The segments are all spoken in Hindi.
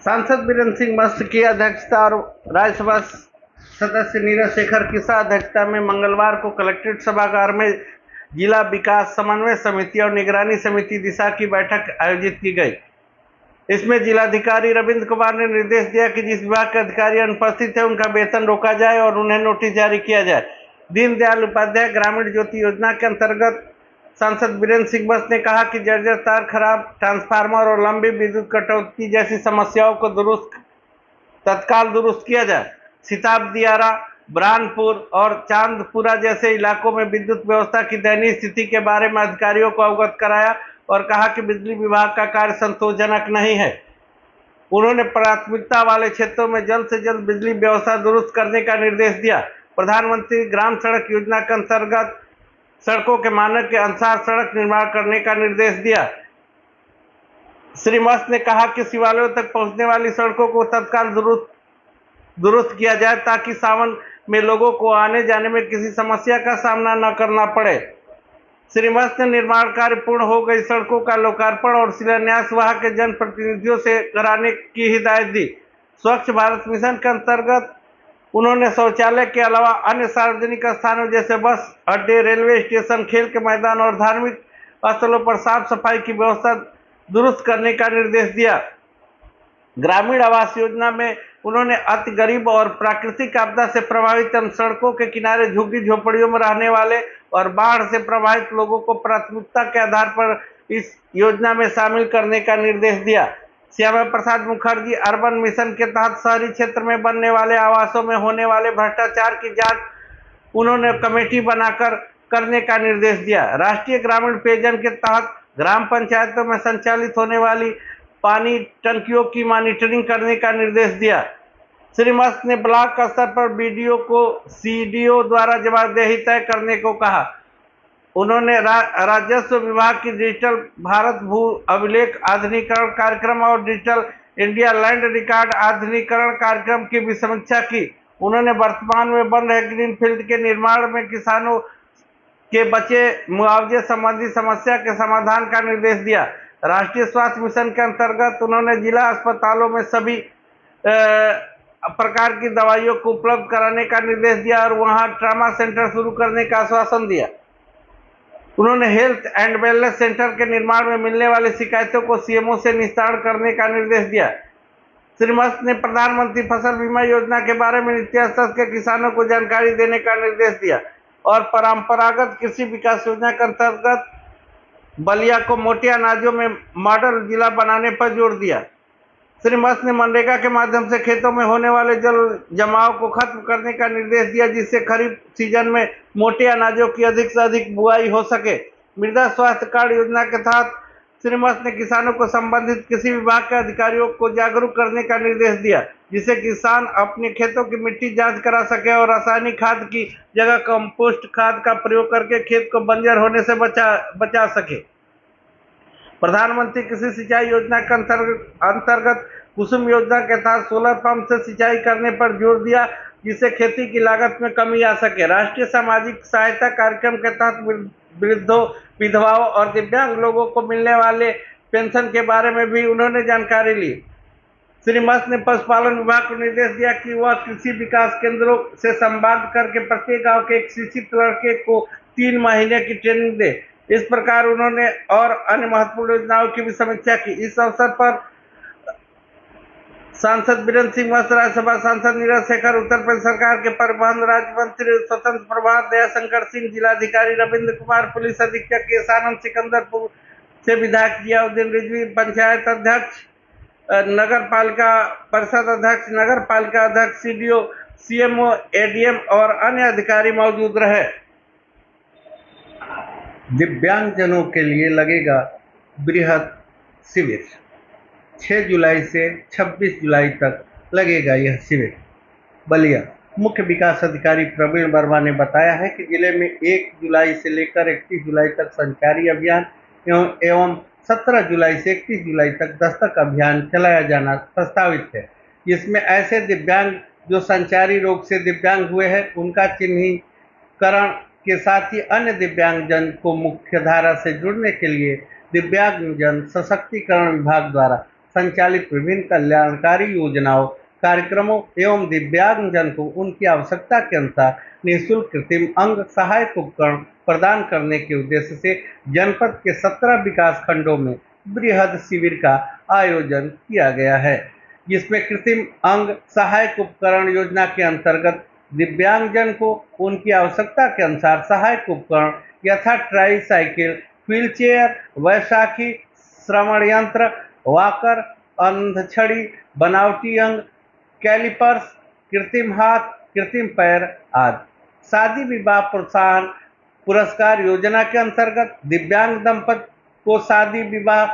सांसद बीरेंद्र सिंह मस्त की अध्यक्षता और राज्यसभा सदस्य नीरज शेखर की अध्यक्षता में मंगलवार को कलेक्ट्रेट सभागार में जिला विकास समन्वय समिति और निगरानी समिति दिशा की बैठक आयोजित की गई। इसमें जिलाधिकारी रविंद्र कुमार ने निर्देश दिया कि जिस विभाग के अधिकारी अनुपस्थित है उनका वेतन रोका जाए और उन्हें नोटिस जारी किया जाए। दीनदयाल उपाध्याय ग्रामीण ज्योति योजना के अंतर्गत सांसद बीरेंद्र सिंह मस्त ने कहा कि जर्जर तार, खराब ट्रांसफार्मर और लंबी विद्युत कटौती जैसी समस्याओं को तत्काल दुरुस्त किया जाए। सिताब दियारा, बुरहानपुर और चांदपुरा जैसे इलाकों में विद्युत व्यवस्था की दयनीय स्थिति के बारे में अधिकारियों को अवगत कराया और कहा कि बिजली विभाग का कार्य संतोषजनक नहीं है। उन्होंने प्राथमिकता वाले क्षेत्रों में जल्द से जल्द बिजली व्यवस्था दुरुस्त करने का निर्देश दिया। प्रधानमंत्री ग्राम सड़क योजना के अंतर्गत सड़कों के मानक के अनुसार सड़क निर्माण करने का निर्देश दिया। श्री मस्त ने कहा कि शिवालयों तक पहुंचने वाली सड़कों को तत्काल दुरुस्त किया जाए ताकि सावन में लोगों को आने जाने में किसी समस्या का सामना न करना पड़े। श्री मस्त ने निर्माण कार्य पूर्ण हो गई सड़कों का लोकार्पण और शिलान्यास वहां के जनप्रतिनिधियों से कराने की हिदायत दी। स्वच्छ भारत मिशन के अंतर्गत उन्होंने शौचालय के अलावा अन्य सार्वजनिक स्थानों जैसे बस अड्डे, रेलवे स्टेशन, खेल के मैदान और धार्मिक स्थलों पर साफ सफाई की व्यवस्था दुरुस्त करने का निर्देश दिया। ग्रामीण आवास योजना में उन्होंने अति गरीब और प्राकृतिक आपदा से प्रभावित सड़कों के किनारे झुग्गी झोपड़ियों में रहने वाले और बाढ़ से प्रभावित लोगों को प्राथमिकता के आधार पर इस योजना में शामिल करने का निर्देश दिया। श्यामा प्रसाद मुखर्जी अर्बन मिशन के तहत शहरी क्षेत्र में बनने वाले आवासों में होने वाले भ्रष्टाचार की जांच उन्होंने कमेटी बनाकर करने का निर्देश दिया। राष्ट्रीय ग्रामीण पेयजल के तहत ग्राम पंचायतों में संचालित होने वाली पानी टंकियों की मॉनिटरिंग करने का निर्देश दिया। श्री मस्त ने ब्लॉक स्तर पर बीडीओ को सीडीओ द्वारा जवाबदेही तय करने को कहा। उन्होंने राजस्व विभाग की डिजिटल भारत भू अभिलेख आधुनिकीकरण कार्यक्रम और डिजिटल इंडिया लैंड रिकॉर्ड आधुनिकीकरण कार्यक्रम की भी समीक्षा की। उन्होंने वर्तमान में बन रहे ग्रीनफील्ड के निर्माण में किसानों के बचे मुआवजे संबंधी समस्या के समाधान का निर्देश दिया। राष्ट्रीय स्वास्थ्य मिशन के अंतर्गत उन्होंने जिला अस्पतालों में सभी प्रकार की दवाइयों को उपलब्ध कराने का निर्देश दिया और वहां ट्रामा सेंटर शुरू करने का आश्वासन दिया। उन्होंने हेल्थ एंड वेलनेस सेंटर के निर्माण में मिलने वाली शिकायतों को सीएमओ से निस्तारण करने का निर्देश दिया। श्री मस्त ने प्रधानमंत्री फसल बीमा योजना के बारे में निचले स्तर के किसानों को जानकारी देने का निर्देश दिया और परंपरागत कृषि विकास योजना के अंतर्गत बलिया को मोटे अनाजों में मॉडल जिला बनाने पर जोर दिया। श्री मस्त ने मनरेगा के माध्यम से खेतों में होने वाले जल जमाव को खत्म करने का निर्देश दिया जिससे खरीफ सीजन में मोटे अनाजों की अधिक से अधिक बुआई हो सके। मृदा स्वास्थ्य कार्ड योजना के तहत श्री मस्त ने किसानों को संबंधित किसी विभाग के अधिकारियों को जागरूक करने का निर्देश दिया जिससे किसान अपने खेतों की मिट्टी जांच करा सके और रासायनिक खाद की जगह कंपोस्ट खाद का प्रयोग करके खेत को बंजर होने से बचा सके। प्रधानमंत्री कृषि सिंचाई योजना के अंतर्गत कुसुम योजना के तहत सोलर पंप से सिंचाई करने पर जोर दिया जिससे खेती की लागत में कमी आ सके। राष्ट्रीय सामाजिक सहायता कार्यक्रम के तहत वृद्धों, विधवाओं और दिव्यांग लोगों को मिलने वाले पेंशन के बारे में भी उन्होंने जानकारी ली। श्री मस्त ने पशुपालन विभाग को निर्देश दिया कि वह कृषि विकास केंद्रों से संवाद करके प्रत्येक गांव के एक शिक्षित लड़के को 3 महीने की ट्रेनिंग दे। इस प्रकार उन्होंने और अन्य महत्वपूर्ण योजनाओं की भी समीक्षा की। इस अवसर पर सांसद बीरेंद्र सिंह मस्त, राज्यसभा सांसद नीरज शेखर, उत्तर प्रदेश सरकार के परिवहन राज्य मंत्री स्वतंत्र प्रभार दयाशंकर सिंह, जिलाधिकारी रविंद्र कुमार, पुलिस अधीक्षक के आनंद, सिकंदरपुर से विधायक जियाउद्दीन रिजवी, पंचायत अध्यक्ष, नगर पालिका परिषद अध्यक्ष, नगर पालिका अध्यक्ष, सीडीओ, सीएमओ, एडीएम और अन्य अधिकारी मौजूद रहे। दिव्यांगजनों के लिए लगेगा बृहद शिविर। 6 जुलाई से 26 जुलाई तक लगेगा यह शिविर। बलिया मुख्य विकास अधिकारी प्रवीण वर्मा ने बताया है कि जिले में 1 जुलाई से लेकर 31 जुलाई तक संचारी अभियान एवं 17 जुलाई से 31 जुलाई तक दस्तक अभियान चलाया जाना प्रस्तावित है। इसमें ऐसे दिव्यांग जो संचारी रोग से दिव्यांग हुए हैं उनका चिन्हीकरण के साथ ही अन्य दिव्यांगजन को मुख्यधारा से जुड़ने के लिए दिव्यांगजन सशक्तिकरण विभाग द्वारा संचालित विभिन्न कल्याणकारी योजनाओं, कार्यक्रमों एवं दिव्यांगजन को उनकी आवश्यकता के अनुसार निःशुल्क कृत्रिम अंग सहायक उपकरण प्रदान करने के उद्देश्य से जनपद के 17 विकास खंडों में बृहद शिविर का आयोजन किया गया है, जिसमें कृत्रिम अंग सहायक उपकरण योजना के अंतर्गत दिव्यांगजन को उनकी आवश्यकता के अनुसार सहायक उपकरण यथा ट्राईसाइकिल, व्हीलचेयर, वैशाखी, श्रवण यंत्र, वॉकर, अंधछड़ी, बनावटी अंग, कैलिपर्स, कृत्रिम हाथ, कृत्रिम पैर आदि। शादी विवाह प्रोत्साहन पुरस्कार योजना के अंतर्गत दिव्यांग दंपति को शादी विवाह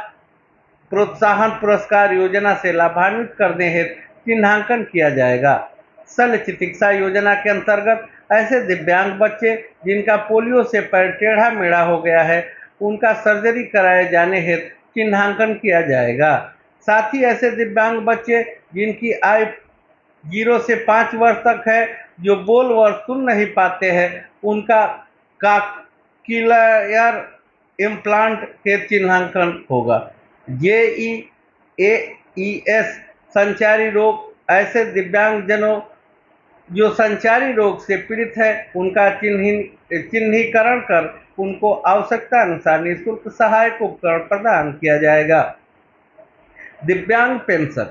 प्रोत्साहन पुरस्कार योजना से लाभान्वित करने हेतु चिन्हांकन किया जाएगा। शल्य चिकित्सा योजना के अंतर्गत ऐसे दिव्यांग बच्चे जिनका पोलियो से पैर टेढ़ा मेढ़ा हो गया है, उनका सर्जरी कराए जाने हेतु चिन्हांकन किया जाएगा। साथ ही ऐसे दिव्यांग बच्चे जिनकी आयु 0 से 5 वर्ष तक है, जो बोल व सुन नहीं पाते हैं, उनका कॉक्लियर इम्प्लांट के चिन्हांकन होगा। JEAES संचारी रोग, ऐसे दिव्यांगजनों जो संचारी रोग से पीड़ित है, उनका चिन्हीकरण कर उनको आवश्यकता अनुसार निःशुल्क सहायक उपकरण प्रदान किया जाएगा। दिव्यांग पेंशन,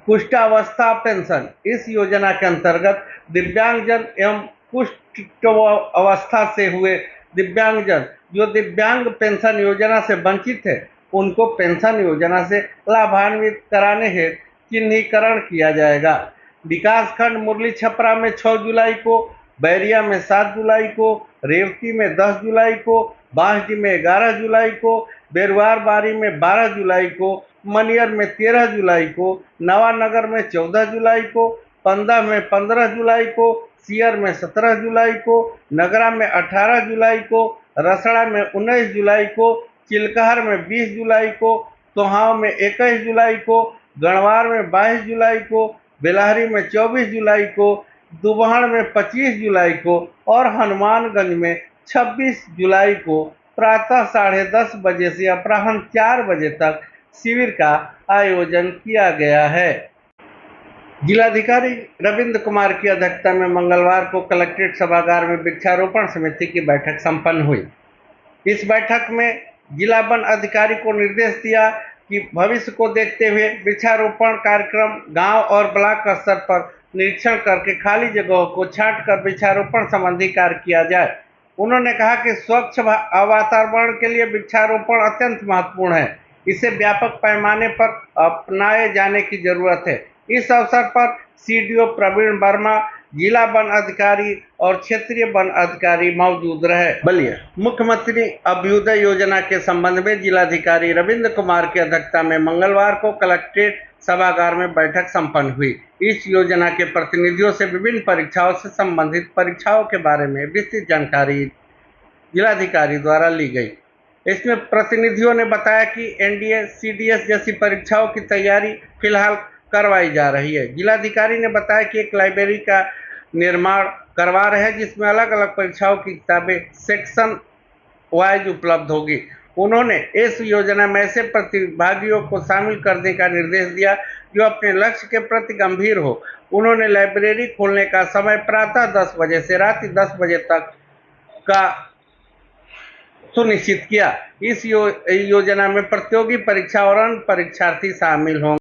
कुष्ठावस्था पेंशन, इस योजना के अंतर्गत दिव्यांगजन एवं कुष्ठ अवस्था से हुए दिव्यांगजन जो दिव्यांग पेंशन योजना से वंचित है, उनको पेंशन योजना से लाभान्वित कराने हेतु चिन्हीकरण किया जाएगा। विकासखंड मुरली छपरा में 6 जुलाई को, बैरिया में 7 जुलाई को, रेवती में 10 जुलाई को, बांसडी में 11 जुलाई को, बेरवार बारी में 12 जुलाई को, मनियर में 13 जुलाई को, नवानगर में 14 जुलाई को, पंदा में 15 जुलाई को, सियर में 17 जुलाई को, नगरा में 18 जुलाई को, रसड़ा में 19 जुलाई को, चिलकहर में 20 जुलाई को, तोहाव में 21 जुलाई को, गणवार में 22 जुलाई को, बेलहरी में 24 जुलाई को, दुबहड़ में 25 जुलाई को और हनुमानगंज में 26 जुलाई को प्रातः 10:30 बजे से अपराह्न 4 बजे तक शिविर का आयोजन किया गया है। जिलाधिकारी रविंद्र कुमार की अध्यक्षता में मंगलवार को कलेक्ट्रेट सभागार में वृक्षारोपण समिति की बैठक संपन्न हुई। इस बैठक में जिला वन अधिकारी को निर्देश दिया कि भविष्य को देखते हुए वृक्षारोपण कार्यक्रम गांव और ब्लॉक स्तर पर निरीक्षण करके खाली जगहों को छांटकर वृक्षारोपण संबंधी कार्य किया जाए। उन्होंने कहा कि स्वच्छ वातावरण के लिए वृक्षारोपण अत्यंत महत्वपूर्ण है, इसे व्यापक पैमाने पर अपनाए जाने की जरूरत है। इस अवसर पर CDO प्रवीण वर्मा, जिला वन अधिकारी और क्षेत्रीय वन अधिकारी मौजूद रहे। बलिया मुख्यमंत्री अभ्युदय योजना के संबंध में जिलाधिकारी रविंद्र कुमार की अध्यक्षता में मंगलवार को कलेक्ट्रेट सभागार में बैठक संपन्न हुई। इस योजना के प्रतिनिधियों से विभिन्न परीक्षाओं से संबंधित परीक्षाओं के बारे में विस्तृत जानकारी जिलाधिकारी द्वारा ली गई। इसमें प्रतिनिधियों ने बताया कि NDA, CDS जैसी परीक्षाओं की तैयारी फिलहाल करवाई जा रही है। जिलाधिकारी ने बताया कि एक लाइब्रेरी का निर्माण करवा रहे हैं, जिसमें अलग अलग परीक्षाओं की किताबें सेक्शन वाइज उपलब्ध होगी। उन्होंने इस योजना में ऐसे प्रतिभागियों को शामिल करने का निर्देश दिया जो अपने लक्ष्य के प्रति गंभीर हो। उन्होंने लाइब्रेरी खोलने का समय प्रातः 10 बजे से रात्रि 10 बजे तक का सुनिश्चित किया। इस योजना में प्रतियोगी परीक्षा और अन्य परीक्षार्थी शामिल होंगे।